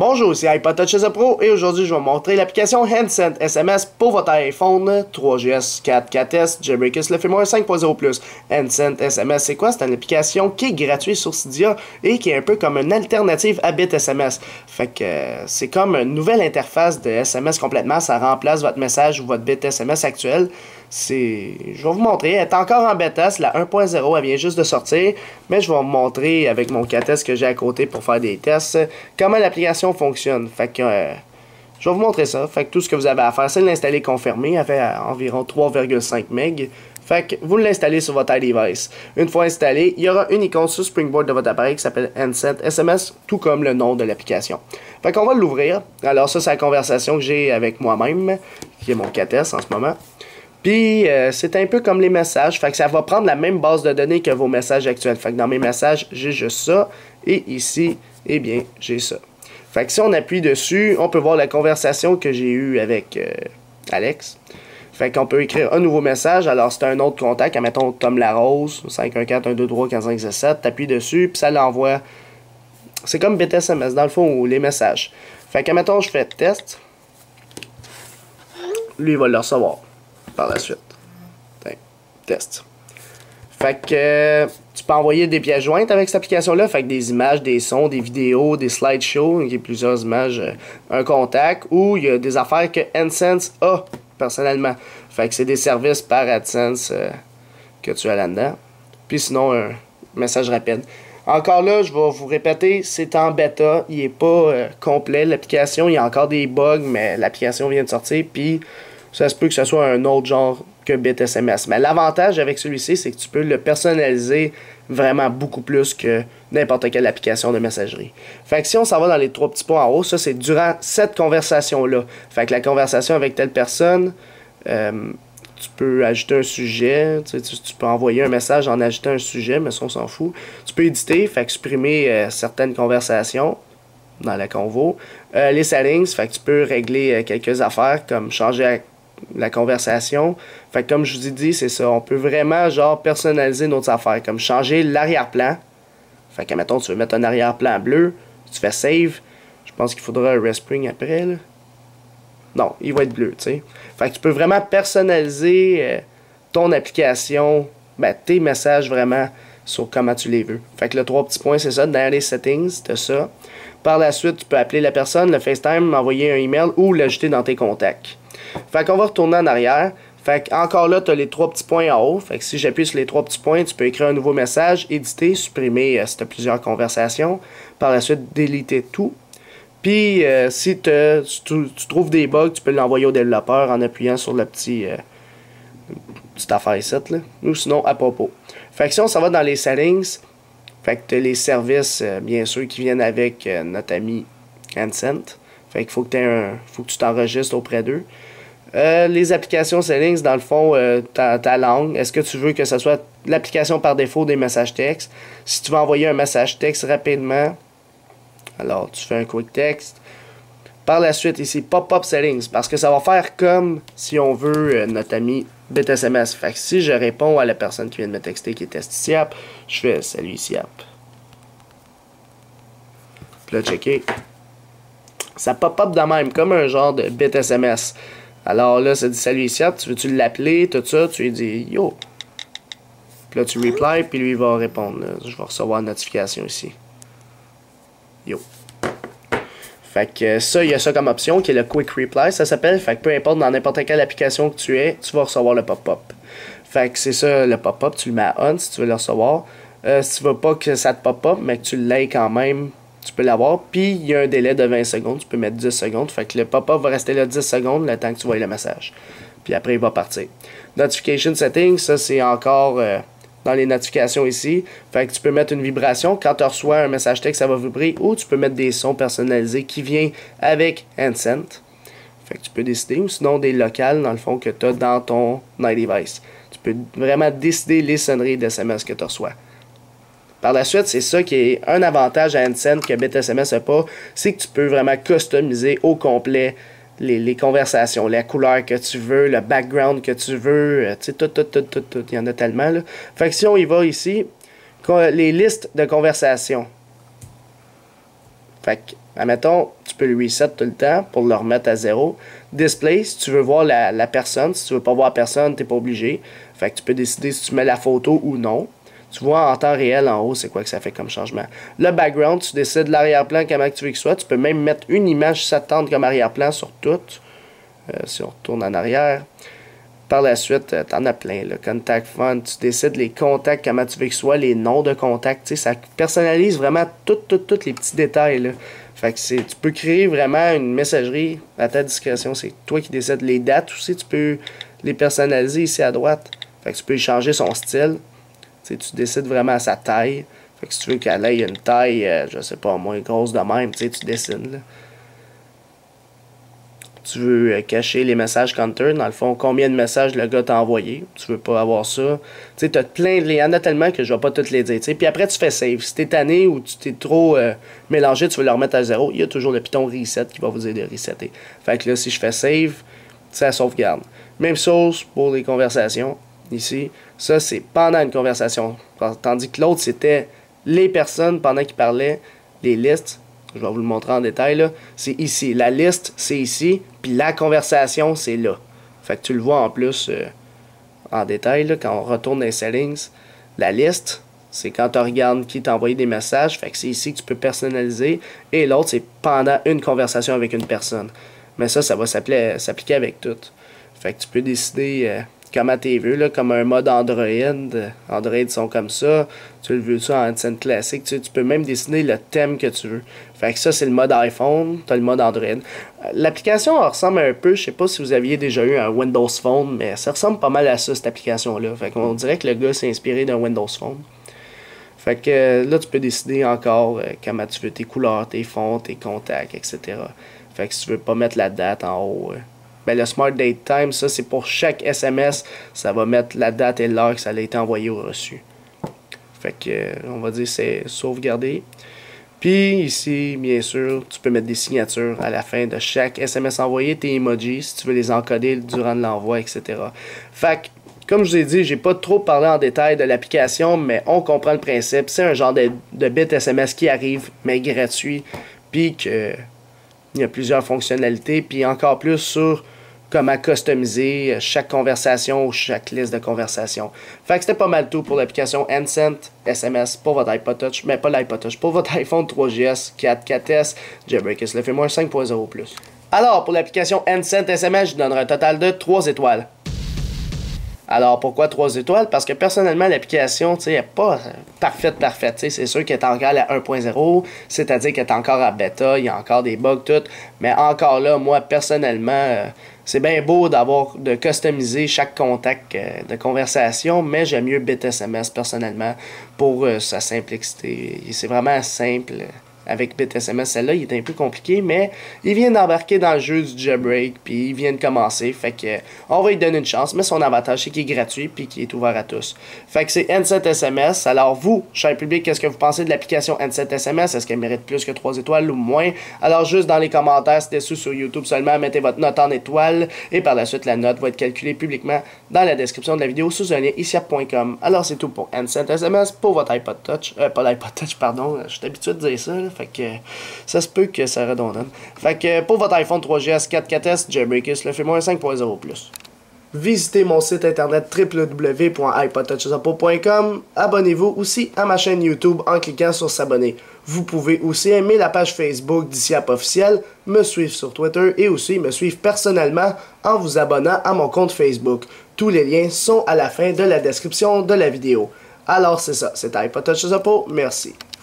Bonjour, c'est iPod Touch Pro et aujourd'hui je vais vous montrer l'application Handcent SMS pour votre iPhone 3GS, 4, 4S, Jailbreakers, le firmware 5.0+. Handcent SMS, c'est quoi? C'est une application qui est gratuite sur Cydia et qui est un peu comme une alternative à BitSMS. Fait que c'est comme une nouvelle interface de SMS complètement, ça remplace votre message ou votre BitSMS actuel. Je vais vous montrer, elle est encore en bêta, c'est la 1.0, elle vient juste de sortir, mais je vais vous montrer avec mon 4S que j'ai à côté pour faire des tests, comment l'application fonctionne. Fait que je vais vous montrer ça. Fait que tout ce que vous avez à faire, c'est de l'installer confirmé, elle fait environ 3,5 MB. Fait que vous l'installez sur votre iDevice. Une fois installé, il y aura une icône sur Springboard de votre appareil qui s'appelle Handcent SMS, tout comme le nom de l'application. Fait qu'on va l'ouvrir. Alors ça, c'est la conversation que j'ai avec moi-même, qui est mon 4S en ce moment. Puis, c'est un peu comme les messages, fait que ça va prendre la même base de données que vos messages actuels. Fait que dans mes messages, j'ai juste ça, et ici, eh bien, j'ai ça. Fait que si on appuie dessus, on peut voir la conversation que j'ai eue avec Alex. Fait qu'on peut écrire un nouveau message, alors c'est un autre contact, admettons Tom Larose, 514-123-1517, t'appuies dessus, puis ça l'envoie. C'est comme BitSMS, dans le fond, ou les messages. Fait que, admettons, je fais test, lui, il va le recevoir par la suite. Test. Fait que tu peux envoyer des pièces jointes avec cette application-là. Fait que des images, des sons, des vidéos, des slideshows, il y a plusieurs images, un contact, ou il y a des affaires que AdSense a personnellement. Fait que c'est des services par AdSense que tu as là-dedans. Puis sinon, un message rapide. Encore là, je vais vous répéter, c'est en bêta, il n'est pas complet l'application, il y a encore des bugs, mais l'application vient de sortir, puis ça se peut que ce soit un autre genre que BitSMS. Mais l'avantage avec celui-ci, c'est que tu peux le personnaliser vraiment beaucoup plus que n'importe quelle application de messagerie. Fait que si on s'en va dans les trois petits points en haut, ça c'est durant cette conversation-là. Fait que la conversation avec telle personne, tu peux ajouter un sujet, tu peux envoyer un message en ajoutant un sujet, mais ça on s'en fout. Tu peux éditer, fait que supprimer certaines conversations dans la convo. Les settings, fait que tu peux régler quelques affaires comme changer la conversation. Fait que comme je vous ai dit, c'est ça. On peut vraiment genre personnaliser nos affaires, comme changer l'arrière-plan. Fait que mettons tu veux mettre un arrière-plan bleu, tu fais save. Je pense qu'il faudra un respring après là. Non, il va être bleu, tu sais. Fait que tu peux vraiment personnaliser ton application, ben, tes messages vraiment sur comment tu les veux. Fait que le 3 petits points, c'est ça. Dans les settings, t'as ça. Par la suite, tu peux appeler la personne, le FaceTime, envoyer un email ou l'ajouter dans tes contacts. Fait qu'on va retourner en arrière. Fait qu'encore là, tu as les 3 petits points en haut. Fait que si j'appuie sur les 3 petits points, tu peux écrire un nouveau message, éditer, supprimer si tu as plusieurs conversations. Par la suite, déliter tout. Puis si tu trouves des bugs, tu peux l'envoyer au développeur en appuyant sur le petite affaire ici, là. Ou sinon à propos. Fait que si on s'en va dans les settings, fait que tu as les services, bien sûr, qui viennent avec notre ami Handcent. Fait qu'il faut que tu t'enregistres auprès d'eux. Les applications settings, dans le fond, ta langue. Est-ce que tu veux que ce soit l'application par défaut des messages textes? Si tu veux envoyer un message texte rapidement, alors tu fais un quick text. Par la suite, ici, pop-up settings, parce que ça va faire comme si on veut notre ami BitSMS. Fait que si je réponds à la personne qui vient de me texter qui est TestSiap, je fais salut Siap. Puis là, checker. Ça pop-up de même, comme un genre de BitSMS. Alors là, ça dit salut Siap, tu veux-tu l'appeler, tout ça, tu lui dis yo. Puis là, tu reply, puis lui, il va répondre. Là. Je vais recevoir une notification ici. Yo. Fait que ça, il y a ça comme option qui est le Quick Reply, ça s'appelle. Fait que peu importe dans n'importe quelle application que tu es, tu vas recevoir le pop-up. Fait que c'est ça, le pop-up, tu le mets à on si tu veux le recevoir. Si tu veux pas que ça te pop-up, mais que tu l'aies quand même, tu peux l'avoir. Puis il y a un délai de 20 secondes, tu peux mettre 10 secondes. Fait que le pop-up va rester là 10 secondes le temps que tu vois le message. Puis après, il va partir. Notification Settings, ça c'est encore dans les notifications ici. Fait que tu peux mettre une vibration. Quand tu reçois un message texte, ça va vibrer. Ou tu peux mettre des sons personnalisés qui viennent avec Handcent. Fait que tu peux décider. Ou sinon des locales, dans le fond, que tu as dans ton iDevice. Tu peux vraiment décider les sonneries d'SMS que tu reçois. Par la suite, c'est ça qui est un avantage à Handcent que BitSMS n'a pas. C'est que tu peux vraiment customiser au complet les conversations, la couleur que tu veux, le background que tu veux, tu sais, tout, il y en a tellement, là. Fait que si on y va ici, les listes de conversations. Fait que Admettons, tu peux le reset tout le temps pour le remettre à 0. Display, si tu veux voir la personne. Si tu veux pas voir personne, tu n'es pas obligé. Fait que tu peux décider si tu mets la photo ou non. Tu vois en temps réel en haut, c'est quoi que ça fait comme changement. Le background, tu décides l'arrière-plan, comment tu veux qu'il soit. Tu peux même mettre une image s'attendre comme arrière-plan sur tout. Si on retourne en arrière. Par la suite, tu en as plein. Le contact font, tu décides les contacts, comment tu veux qu'ils soient, les noms de contacts. Tu sais, ça personnalise vraiment tous les petits détails. Là. Fait que tu peux créer vraiment une messagerie à ta discrétion. C'est toi qui décides les dates aussi. Tu peux les personnaliser ici à droite. Fait que tu peux y changer son style. Tu sais, tu décides vraiment à sa taille. Fait que si tu veux qu'elle ait une taille, je sais pas, moins grosse de même, tu sais, tu décides. Là. Tu veux cacher les messages counter, dans le fond, combien de messages le gars t'a envoyé. Tu veux pas avoir ça. Tu sais, t'as plein, il y en a tellement que je vais pas toutes les dire. T'sais. Puis après, tu fais save. Si t'es tanné ou tu t'es trop mélangé, tu veux le remettre à 0, il y a toujours le piton reset qui va vous aider à resetter. Fait que là, si je fais save, ça sauvegarde. Même chose pour les conversations. Ici, ça, c'est pendant une conversation. Tandis que l'autre, c'était les personnes pendant qu'ils parlaient, les listes. Je vais vous le montrer en détail, c'est ici. La liste, c'est ici, puis la conversation, c'est là. Fait que tu le vois en plus en détail, là, quand on retourne dans les settings. La liste, c'est quand tu regardes qui t'a envoyé des messages, fait que c'est ici que tu peux personnaliser. Et l'autre, c'est pendant une conversation avec une personne. Mais ça va s'appliquer avec tout. Fait que tu peux décider comment tu veux, là, comme un mode Android. Android sont comme ça. Tu le veux ça en scène classique. Tu peux même dessiner le thème que tu veux. Fait que ça, c'est le mode iPhone. Tu as le mode Android. L'application ressemble un peu, je sais pas si vous aviez déjà eu un Windows Phone, mais ça ressemble pas mal à ça, cette application-là. Fait qu'on dirait que le gars s'est inspiré d'un Windows Phone. Fait que là, tu peux décider encore comment tu veux tes couleurs, tes fonds, tes contacts, etc. Fait que si tu veux pas mettre la date en haut... Ben, le Smart Date Time, ça c'est pour chaque SMS, ça va mettre la date et l'heure que ça a été envoyé ou reçu. Fait que, on va dire c'est sauvegardé. Puis ici, bien sûr, tu peux mettre des signatures à la fin de chaque SMS envoyé, tes emojis, si tu veux les encoder durant l'envoi, etc. Fait que, comme je vous ai dit, j'ai pas trop parlé en détail de l'application, mais on comprend le principe. C'est un genre de bit SMS qui arrive, mais gratuit, puis que il y a plusieurs fonctionnalités, puis encore plus sur comment customiser chaque conversation ou chaque liste de conversation. Fait que c'était pas mal tout pour l'application Nsent SMS pour votre iPod Touch, mais pas l'iPod Touch, pour votre iPhone 3GS, 4S, Jailbreakers, le firmware 5.0+. Alors, pour l'application Nsent SMS, je donnerai un total de 3 étoiles. Alors, pourquoi 3 étoiles? Parce que personnellement, l'application, tu sais, n'est pas parfaite. C'est sûr qu'elle est encore à 1.0, c'est-à-dire qu'elle est encore à bêta, il y a encore des bugs, tout. Mais encore là, moi, personnellement, c'est bien beau de customiser chaque contact de conversation, mais j'aime mieux BitSMS personnellement pour sa simplicité. C'est vraiment simple. Avec BitSMS, celle-là, il est un peu compliqué, mais il vient d'embarquer dans le jeu du jailbreak, puis il vient de commencer, fait que on va lui donner une chance, mais son avantage, c'est qu'il est gratuit, puis qu'il est ouvert à tous. Fait que c'est Nsent SMS. Alors vous, cher public, qu'est-ce que vous pensez de l'application Nsent SMS? Est-ce qu'elle mérite plus que 3 étoiles ou moins? Alors juste dans les commentaires, c'est dessous sur YouTube seulement, mettez votre note en étoile, et par la suite, la note va être calculée publiquement dans la description de la vidéo sous un lien ici.com. Alors c'est tout pour Nsent SMS pour votre iPod Touch, pas l'iPod Touch, pardon, je suis habitué de dire ça, là. Fait que ça se peut que ça redonne. Fait que pour votre iPhone 3GS 4S, Jailbreakers, le firmware 5.0+. Visitez mon site internet www.ipodtouchsupport.com. Abonnez-vous aussi à ma chaîne YouTube en cliquant sur s'abonner. Vous pouvez aussi aimer la page Facebook d'ICIAP officiel, me suivre sur Twitter et aussi me suivre personnellement en vous abonnant à mon compte Facebook. Tous les liens sont à la fin de la description de la vidéo. Alors c'est ça, c'était iPod Touch Support, merci.